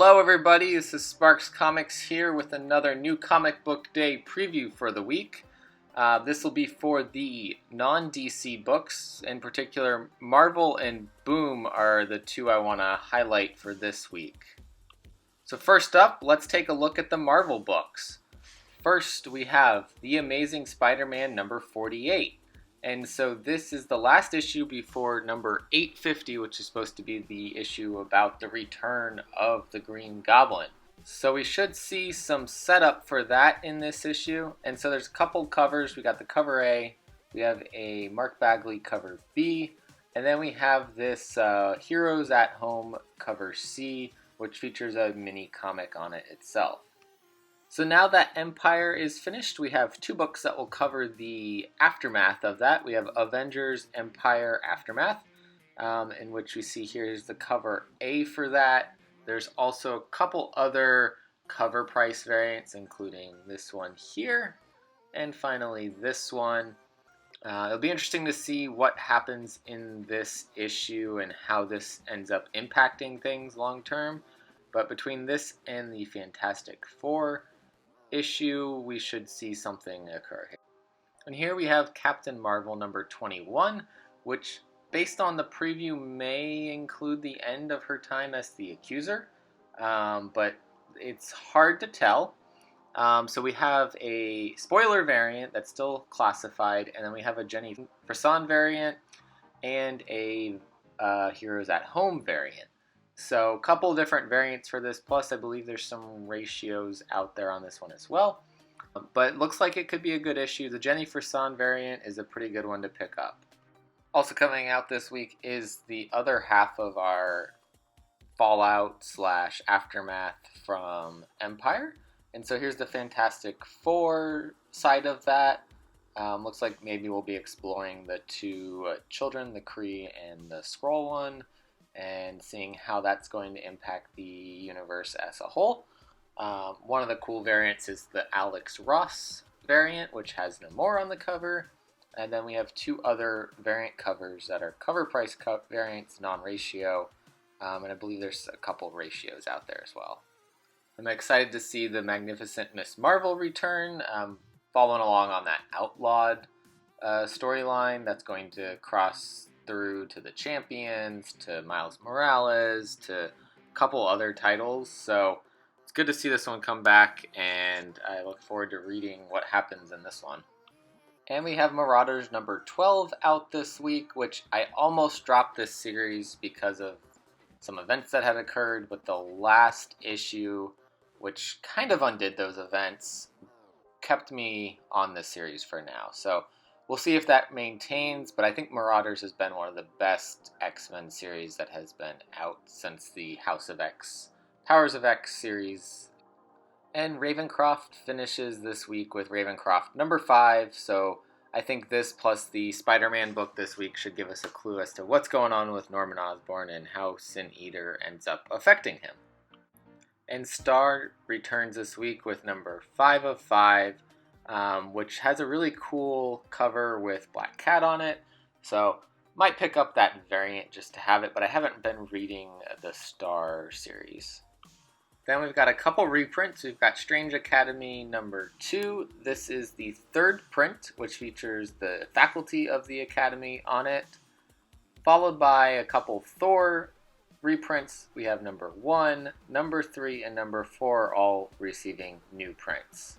Hello everybody, this is Sparks Comics here with another new comic book day preview for the week. This will be for the non-DC books. In particular, Marvel and Boom are the two I want to highlight for this week. So first up, let's take a look at the Marvel books. First, we have The Amazing Spider-Man number 48. And so this is the last issue before number 850, which is supposed to be the issue about the return of the Green Goblin. So we should see some setup for that in this issue. And so there's a couple covers. We got the cover A, we have a Mark Bagley cover B, and then we have this Heroes at Home cover C, which features a mini comic on it itself. So now that Empire is finished, we have two books that will cover the aftermath of that. We have Avengers Empire Aftermath, in which we see here's the cover A for that. There's also a couple other cover price variants, including this one here, and finally this one. It'll be interesting to see what happens in this issue and how this ends up impacting things long term. But between this and the Fantastic Four issue, we should see something occur here. And here we have Captain Marvel number 21, which based on the preview may include the end of her time as the Accuser, but it's hard to tell. So we have a spoiler variant that's still classified, and then we have a Jenny Frison variant and a Heroes at Home variant. So a couple different variants for this, plus I believe there's some ratios out there on this one as well. But it looks like it could be a good issue. The Jenny Frison variant is a pretty good one to pick up. Also coming out this week is the other half of our Fallout / Aftermath from Empire. And so here's the Fantastic Four side of that. Looks like maybe we'll be exploring the two children, the Kree and the Skrull one, and seeing how that's going to impact the universe as a whole. One of the cool variants is the Alex Ross variant, which has Namor on the cover. And then we have two other variant covers that are cover price variants, non-ratio. And I believe there's a couple ratios out there as well. I'm excited to see the Magnificent Miss Marvel return, following along on that Outlawed storyline that's going to cross through to the Champions, to Miles Morales, to a couple other titles. So it's good to see this one come back, and I look forward to reading what happens in this one. And we have Marauders number 12 out this week, which I almost dropped this series because of some events that had occurred, but the last issue, which kind of undid those events, kept me on this series for now. So we'll see if that maintains, but I think Marauders has been one of the best X-Men series that has been out since the House of X, Powers of X series. And Ravencroft finishes this week with Ravencroft number 5, so I think this plus the Spider-Man book this week should give us a clue as to what's going on with Norman Osborn and how Sin Eater ends up affecting him. And Star returns this week with number 5 of 5, which has a really cool cover with Black Cat on it. So might pick up that variant just to have it, but I haven't been reading the Star series. Then we've got a couple reprints. We've got Strange Academy number 2. This is the third print, which features the faculty of the Academy on it. Followed by a couple Thor reprints. We have number 1, number 3, and number 4 all receiving new prints.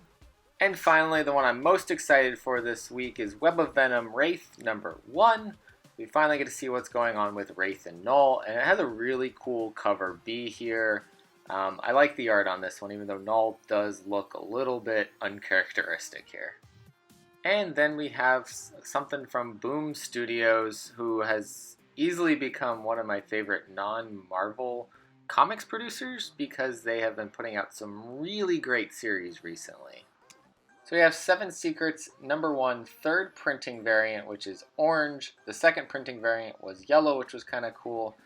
And finally, the one I'm most excited for this week is Web of Venom Wraith number 1. We finally get to see what's going on with Wraith and Null, and it has a really cool cover B here. I like the art on this one, even though Null does look a little bit uncharacteristic here. And then we have something from Boom Studios, who has easily become one of my favorite non-Marvel comics producers because they have been putting out some really great series recently. So we have 7 Secrets, number 1, third printing variant, which is orange. The second printing variant was yellow, which was kind of cool.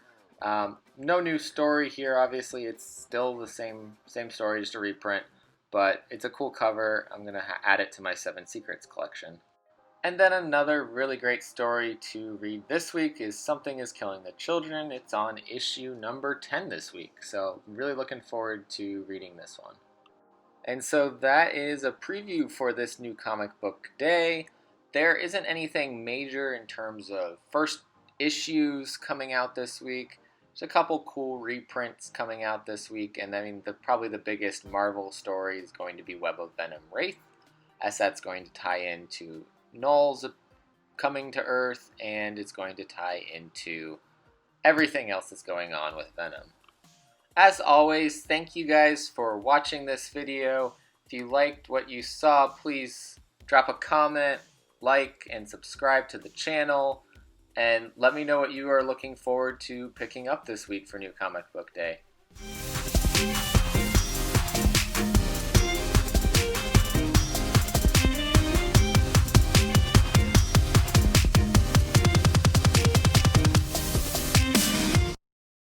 No new story here, obviously. It's still the same story, just a reprint. But it's a cool cover. I'm going to add it to my 7 Secrets collection. And then another really great story to read this week is Something is Killing the Children. It's on issue number 10 this week, so I'm really looking forward to reading this one. And so that is a preview for this new comic book day. There isn't anything major in terms of first issues coming out this week. There's a couple cool reprints coming out this week, and I mean, probably the biggest Marvel story is going to be Web of Venom Wraith, as that's going to tie into Null's coming to Earth, and it's going to tie into everything else that's going on with Venom. As always, thank you guys for watching this video. If you liked what you saw, please drop a comment, like, and subscribe to the channel, and let me know what you are looking forward to picking up this week for New Comic Book Day.